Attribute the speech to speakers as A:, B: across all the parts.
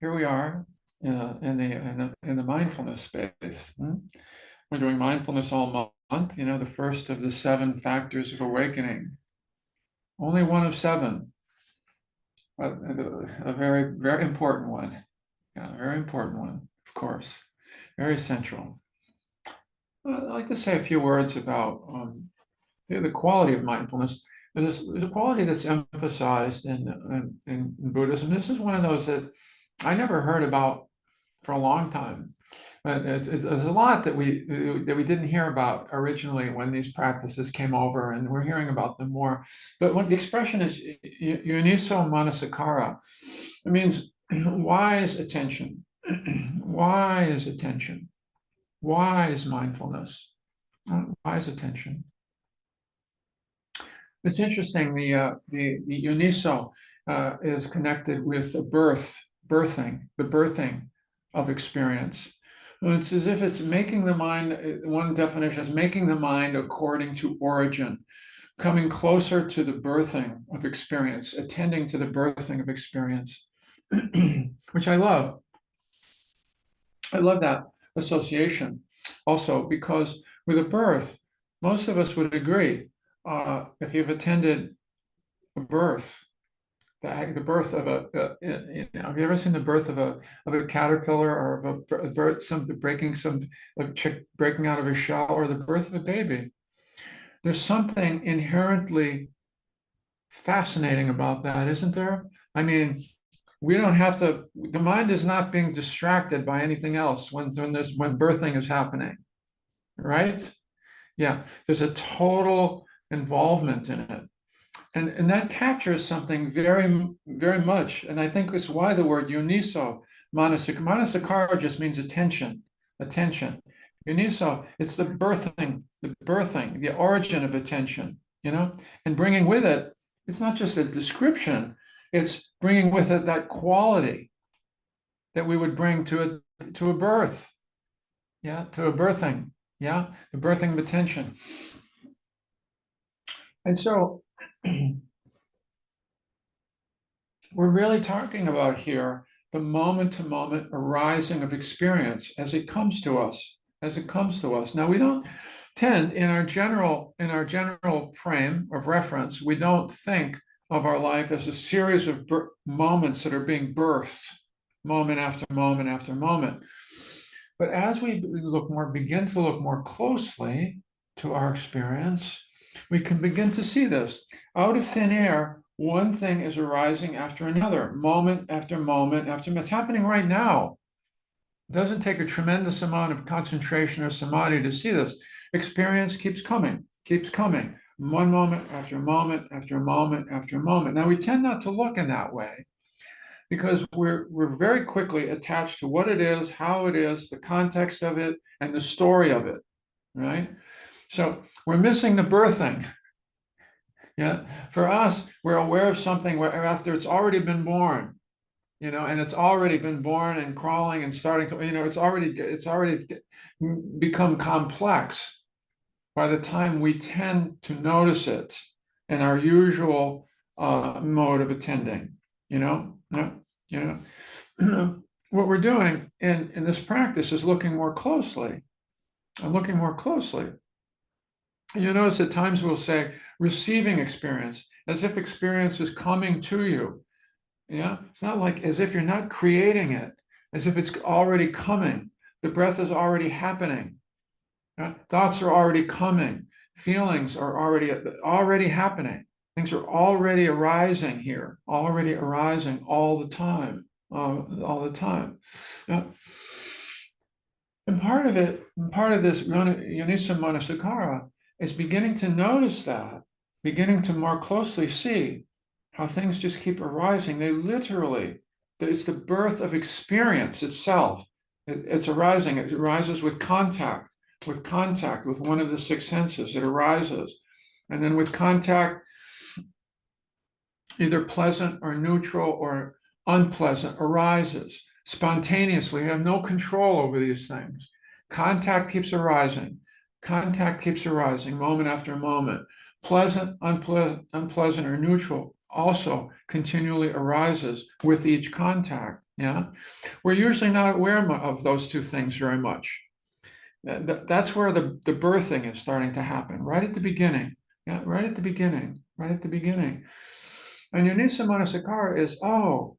A: here we are in the mindfulness space. We're doing mindfulness all month. The first of the 7 factors of awakening. Only one of 7. A very, very important one. Yeah, very important one, of course. Very central. I'd like to say a few words about the quality of mindfulness. There's a quality that's emphasized in Buddhism. This is one of those that I never heard about for a long time. But there's a lot that we didn't hear about originally when these practices came over, and we're hearing about them more. But when the expression is yoniso manasikara, it means wise attention, wise attention, wise mindfulness, wise attention. It's interesting. The yoniso is connected with the birthing of experience. It's as if it's making the mind. One definition is making the mind according to origin, coming closer to the birthing of experience, attending to the birthing of experience, which I love. I love that association also, because with a birth, most of us would agree, if you've attended a birth, the birth of have you ever seen the birth of a caterpillar, or of a bird, a chick breaking out of a shell, or the birth of a baby? There's something inherently fascinating about that, isn't there? I mean, we don't have to. The mind is not being distracted by anything else when birthing is happening, right? Yeah, there's a total involvement in it. And that captures something very, very much. And I think it's why the word yoniso, manasikara just means attention, attention. Yoniso, it's the birthing, the origin of attention, and bringing with it, it's not just a description, it's bringing with it that quality that we would bring to a birth, to a birthing, the birthing of attention. And so, we're really talking about here the moment-to-moment arising of experience as it comes to us, Now, we don't tend, in our general frame of reference, we don't think of our life as a series of moments that are being birthed, moment after moment after moment. But as we begin to look more closely to our experience, we can begin to see this. Out of thin air, one thing is arising after another, moment after moment after moment. It's happening right now. It doesn't take a tremendous amount of concentration or samadhi to see this. Experience keeps coming, one moment after moment after moment after moment. Now, we tend not to look in that way, because we're very quickly attached to what it is, how it is, the context of it, and the story of it, right? So we're missing the birthing. Yeah, for us, we're aware of something where after it's already been born, and it's already been born and crawling and starting to, it's already become complex by the time we tend to notice it in our usual mode of attending. What we're doing in this practice is looking more closely. You notice at times we'll say receiving experience, as if experience is coming to you. It's not like as if you're not creating it, as if it's already coming. The breath is already happening. Thoughts are already coming. Feelings are already happening. Things are already arising here, already arising all the time. And part of this yoniso manasikara is beginning to notice that, beginning to more closely see how things just keep arising. It's the birth of experience itself. It's arising. It arises with contact with one of the 6 senses. It arises. And then with contact, either pleasant or neutral or unpleasant, arises spontaneously. You have no control over these things. Contact keeps arising, moment after moment. Pleasant, unpleasant, or neutral also continually arises with each contact. Yeah, we're usually not aware of those two things very much. That's where the birthing is starting to happen, right at the beginning. Yeah, right at the beginning, right at the beginning. And Yonisa Manasikara is, oh,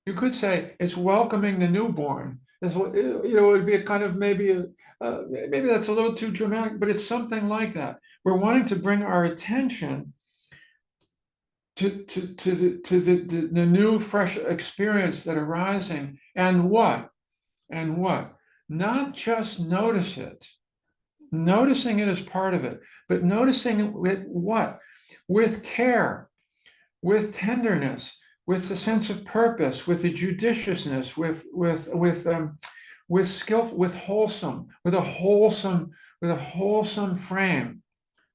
A: you could say it's welcoming the newborn. Is what, it would be a kind of maybe that's a little too dramatic, but it's something like that. We're wanting to bring our attention to the new fresh experience that arising, and what? Not just notice it. Noticing it is part of it, but noticing it with what? With care, with tenderness, with the sense of purpose, with the judiciousness, with skill, with wholesome, with a wholesome frame.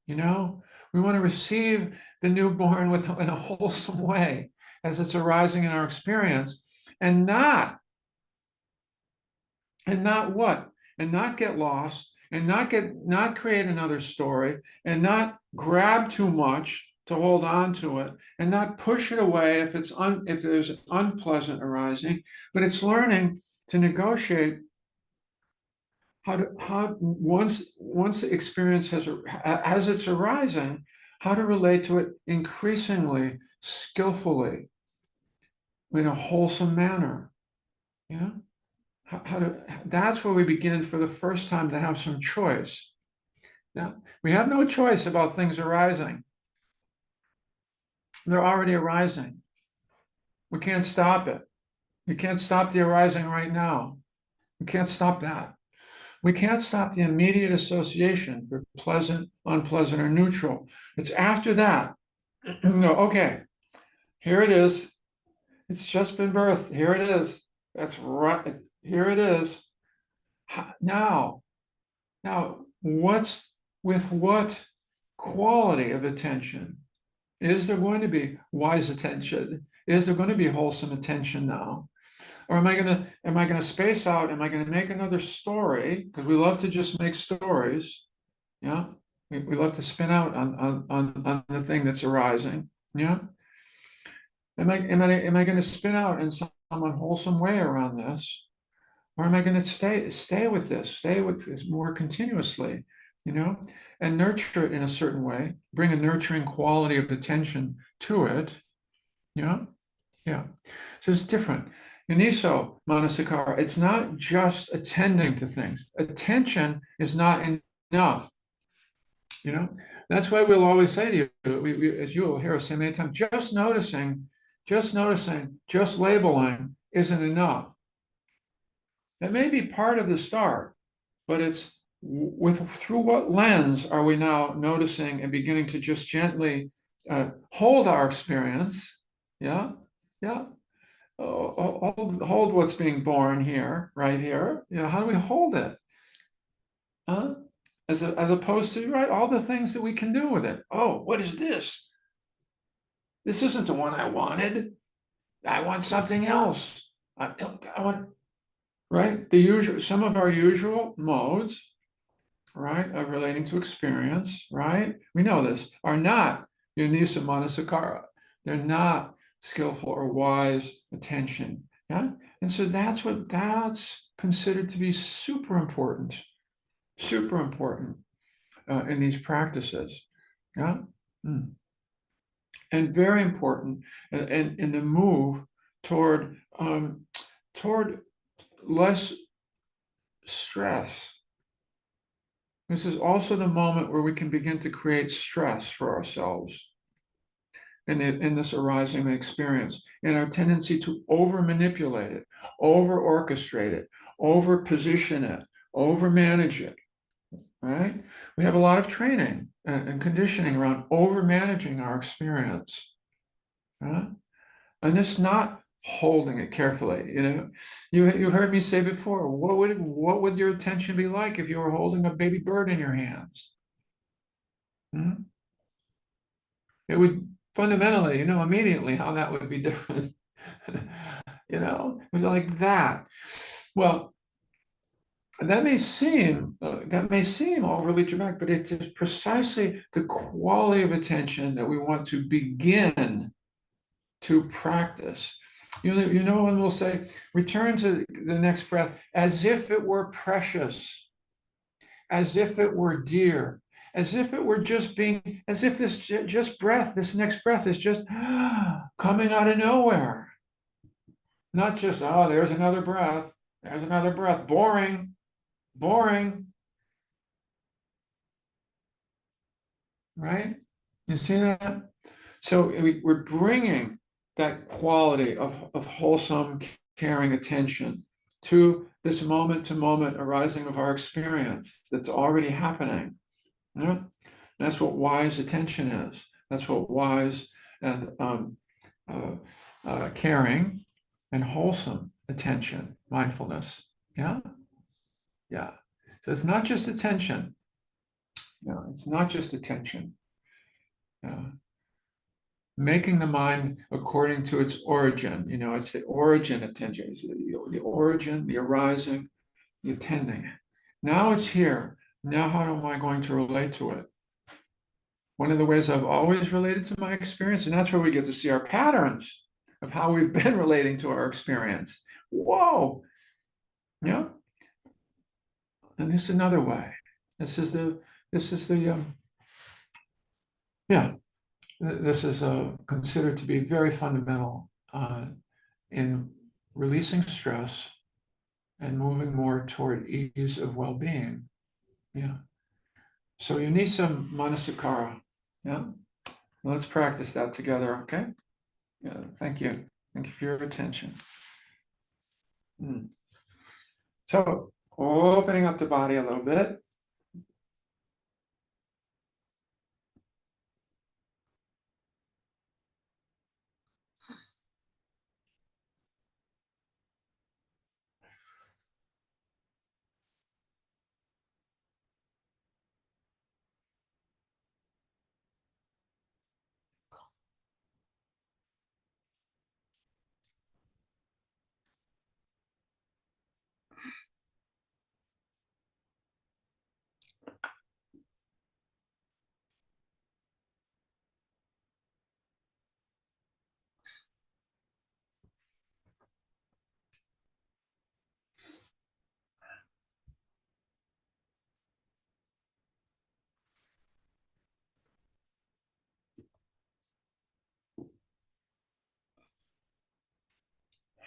A: You know, we want to receive the newborn in a wholesome way as it's arising in our experience, and not what? And not get lost, and not create another story, and not grab too much to hold on to it, and not push it away if there's unpleasant arising, but it's learning to negotiate how once the experience as it's arising, how to relate to it increasingly skillfully in a wholesome manner. Yeah. That's where we begin for the first time to have some choice. Now, we have no choice about things arising. They're already arising. We can't stop it. We can't stop the arising right now. We can't stop that. We can't stop the immediate association for pleasant, unpleasant, or neutral. It's after that. No, okay, here it is. It's just been birthed. Here it is. That's right. Here it is. Now, what quality of attention? Is there going to be wise attention? Is there going to be wholesome attention now? Or am I gonna space out? Am I gonna make another story? Because we love to just make stories. Yeah. We love to spin out on the thing that's arising. Yeah. Am I gonna spin out in some unwholesome way around this? Or am I going to stay with this more continuously, and nurture it in a certain way, bring a nurturing quality of attention to it? Yeah. Yeah. So it's different. Yoniso Manasikara, it's not just attending to things. Attention is not enough. That's why we'll always say to you, as you will hear us say many times, just noticing, just labeling isn't enough. That may be part of the start, but it's through what lens are we now noticing and beginning to just gently hold our experience? Yeah, yeah. Hold what's being born here, right here. How do we hold it? As opposed to, right, all the things that we can do with it. Oh, what is this? This isn't the one I wanted. I want something else. I want, right? Some of our usual modes, right, of relating to experience, right? We know this, are not Yonisa Manasikara. They're not skillful or wise attention. Yeah. And so that's considered to be super important in these practices. Yeah. Mm. And very important in the move toward less stress. This is also the moment where we can begin to create stress for ourselves in this arising experience, in our tendency to over manipulate it, over orchestrate it, over position it, over manage it. Right? We have a lot of training and conditioning around over managing our experience. Right? And it's not holding it carefully. You've heard me say before, what would your attention be like if you were holding a baby bird in your hands? Hmm? It would fundamentally, immediately how that would be different. It was like that. Well, And that may seem overly dramatic, but it is precisely the quality of attention that we want to begin to practice. When we'll say, return to the next breath as if it were precious, as if it were dear, as if it were just being, as if this just breath, this next breath is just coming out of nowhere. Not just, oh, there's another breath, boring, boring, right? You see that? So we're bringing that quality of wholesome, caring attention to this moment to moment arising of our experience that's already happening. Yeah? That's what wise attention is. That's what wise and uh, caring and wholesome attention, mindfulness. Yeah, yeah. So it's not just attention. No, it's not just attention. Yeah. Making the mind according to its origin. It's the origin attention. It's the origin, the arising, the attending. Now it's here. Now how am I going to relate to it? One of the ways I've always related to my experience, and that's where we get to see our patterns of how we've been relating to our experience. Whoa, yeah. And this is another way. This is the yeah. This is considered to be very fundamental in releasing stress and moving more toward ease of well-being. Yeah. So you need some Manasakara. Yeah. Let's practice that together. Okay. Yeah. Thank you. Thank you for your attention. So opening up the body a little bit.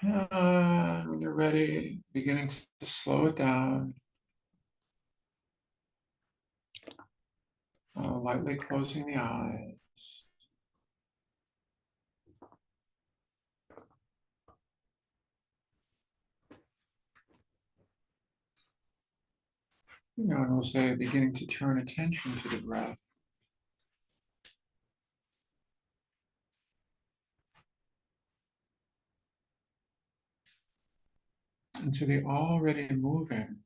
A: When you're ready, beginning to slow it down, lightly closing the eyes. And we'll say beginning to turn attention to the breath. And to the already moving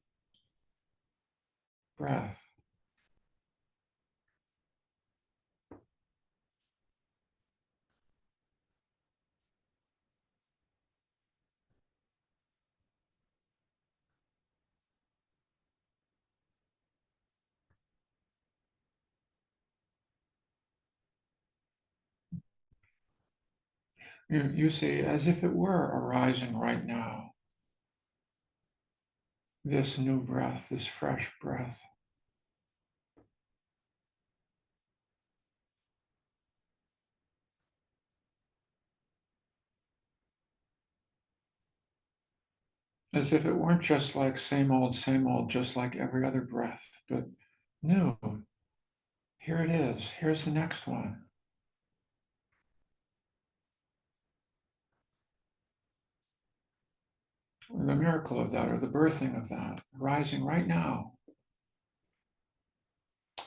A: breath. You see, as if it were arising right now, this new breath, this fresh breath. As if it weren't just like same old, just like every other breath, but new. Here it is. Here's the next one. The miracle of that, or the birthing of that, arising right now.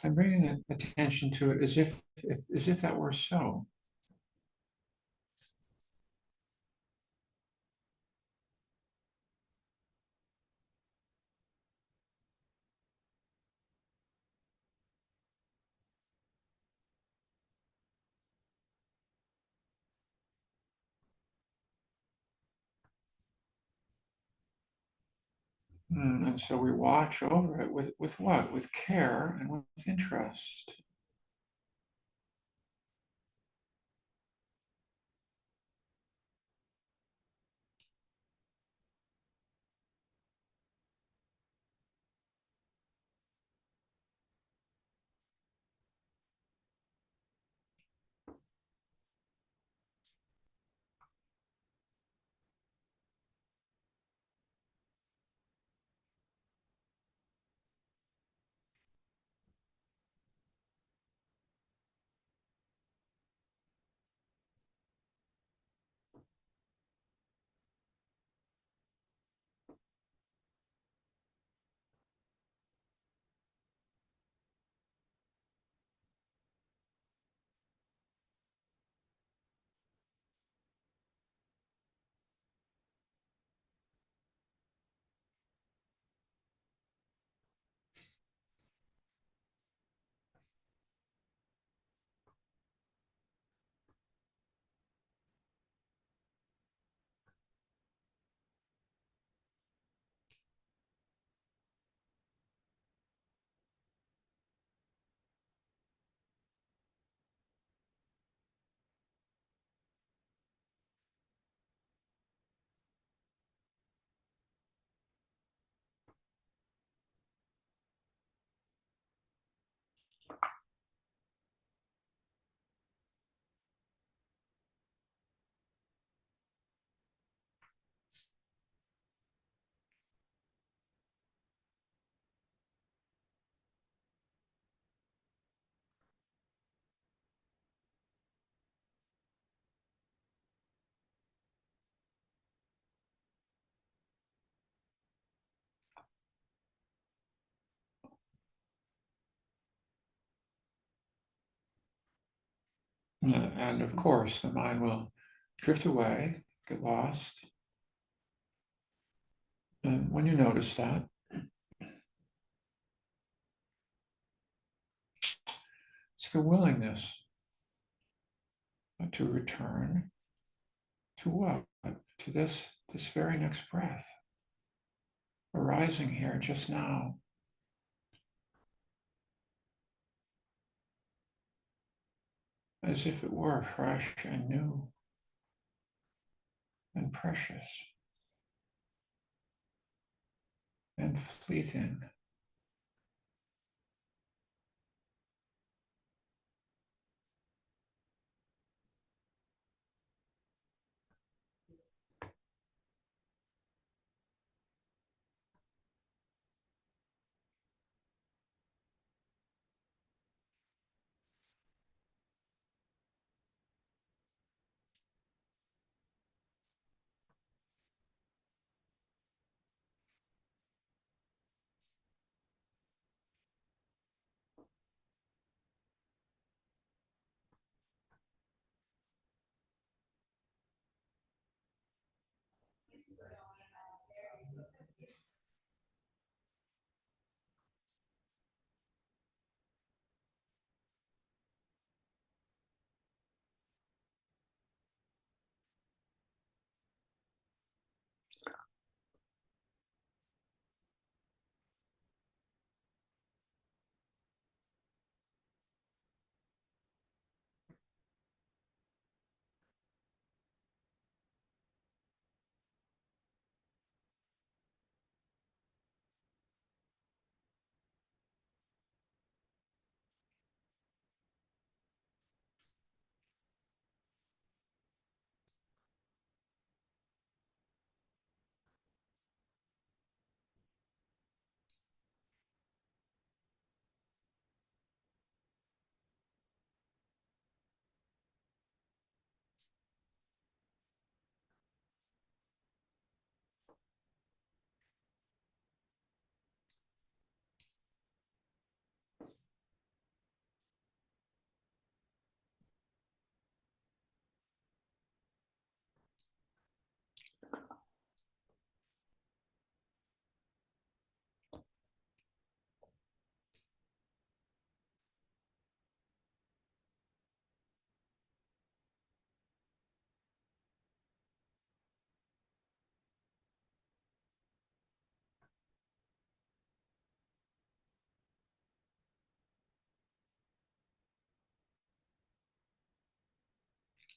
A: And bringing attention to it as if that were so. And so we watch over it with what? With care and with interest. And of course, the mind will drift away, get lost. And when you notice that, it's the willingness to return to what? To this very next breath, arising here just now. As if it were fresh and new and precious and fleeting.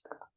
B: か？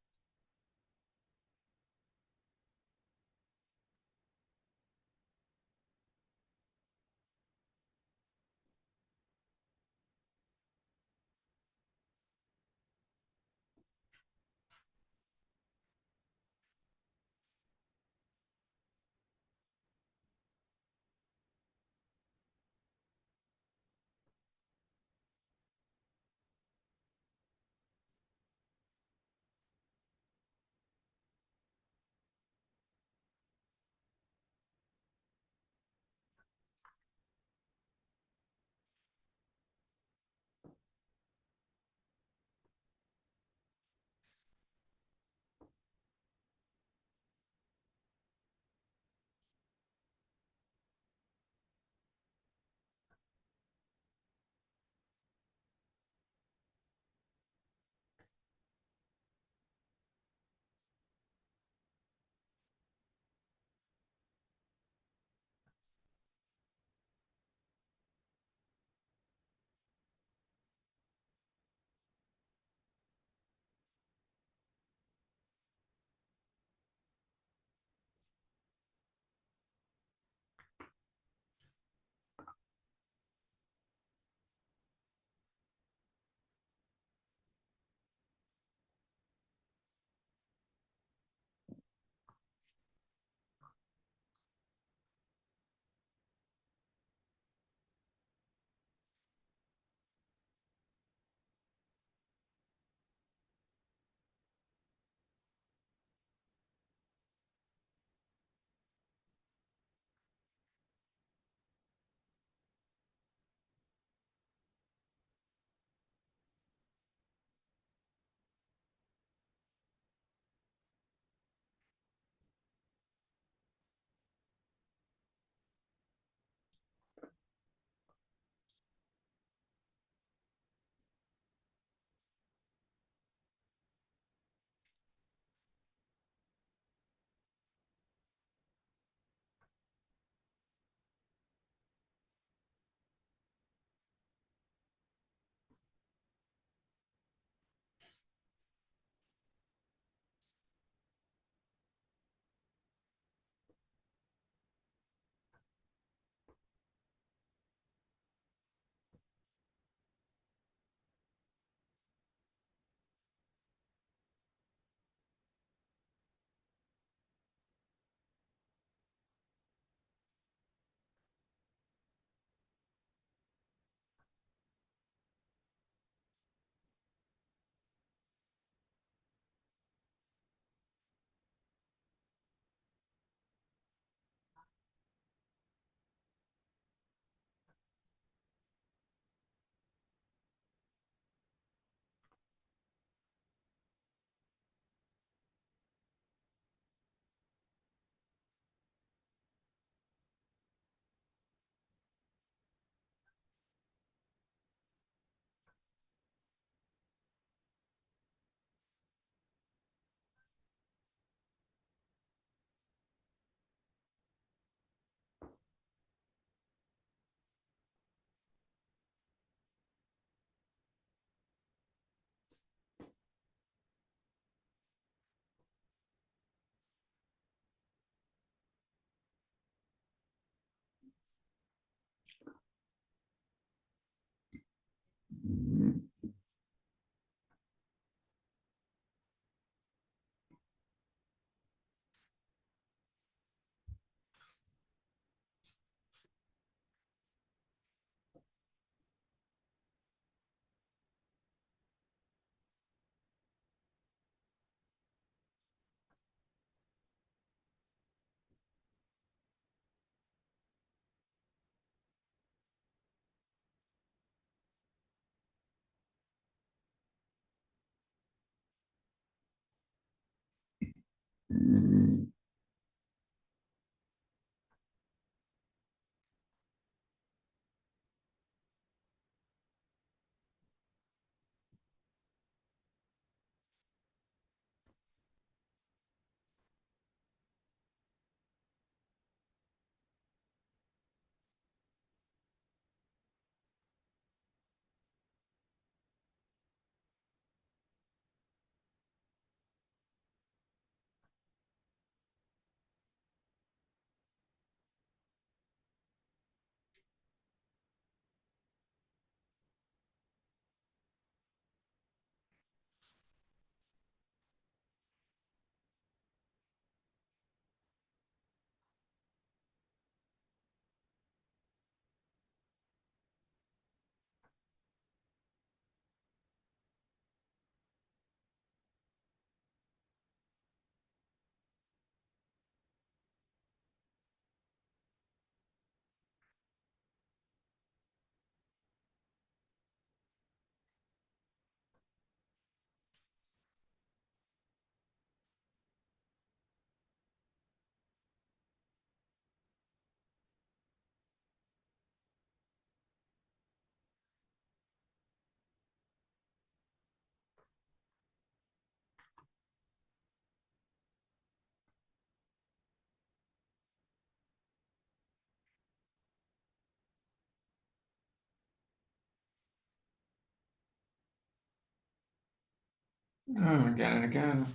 A: Again and again,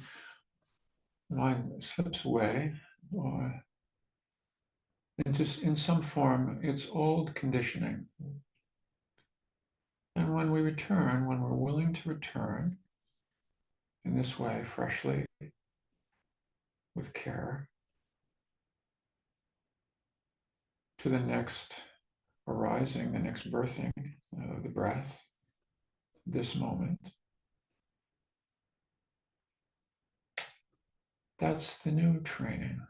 A: mind slips away, or into in some form, it's old conditioning. And when we return, when we're willing to return in this way, freshly, with care, to the next arising, the next birthing of the breath, this moment, that's the new training.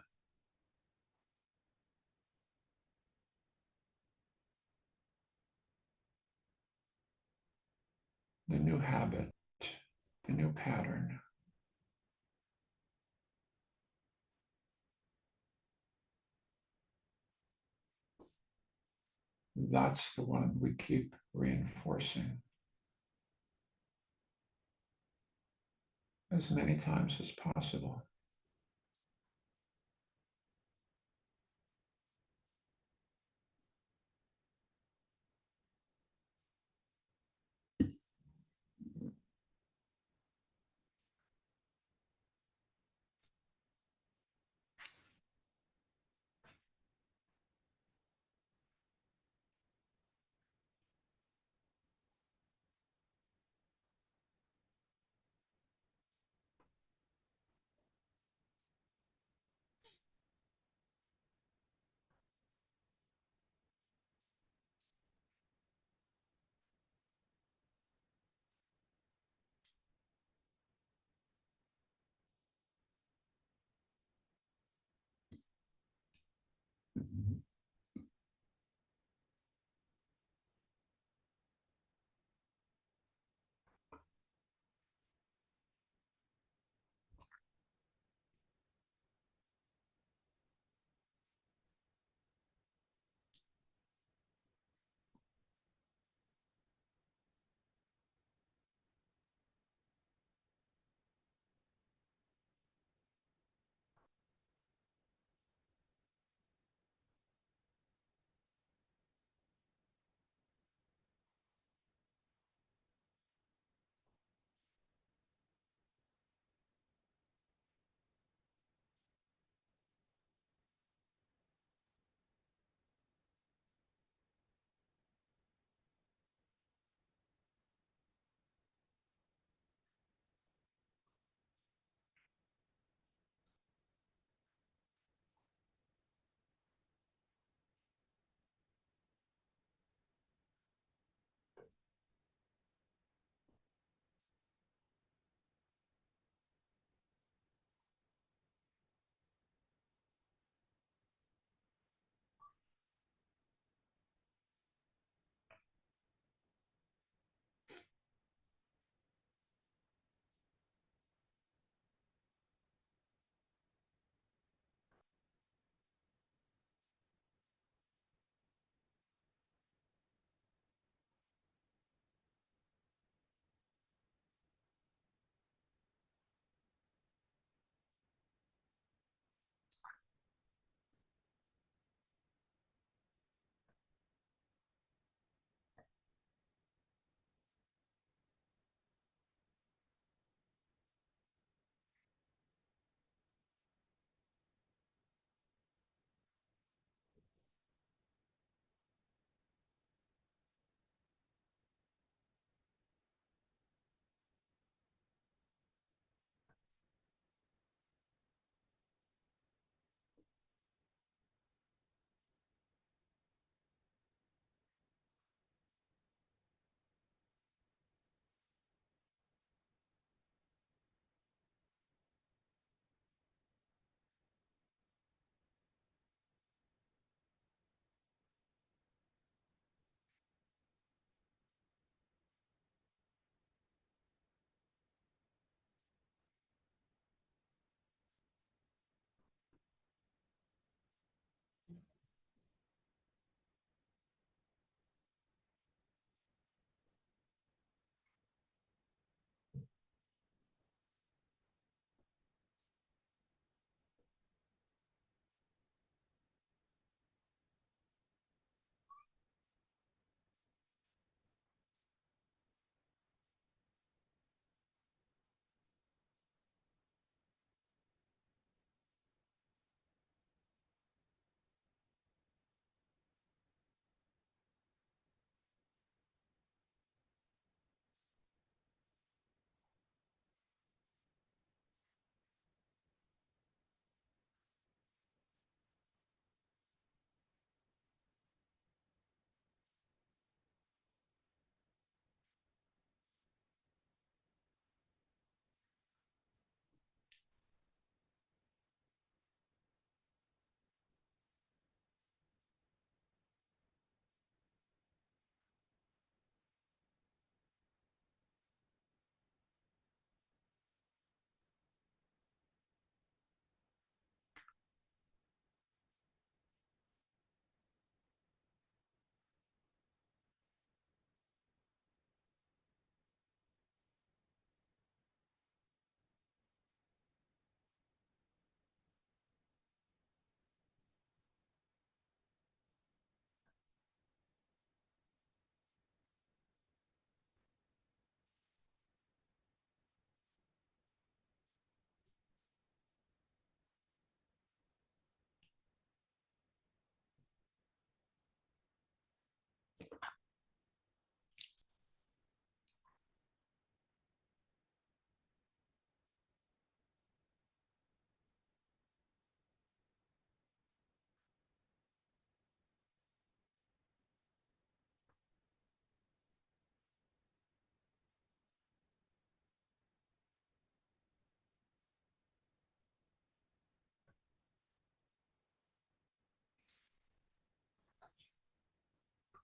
A: The new habit, the new pattern. That's the one we keep reinforcing as many times as possible.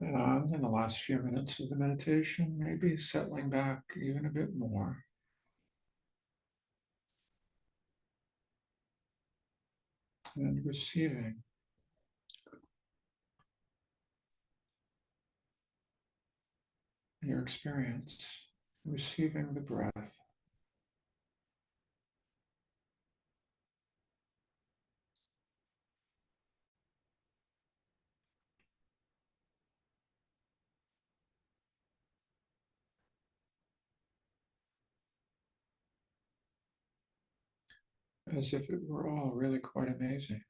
A: And in the last few minutes of the meditation, maybe settling back even a bit more. And receiving your experience, receiving the breath. As if it were all really quite amazing.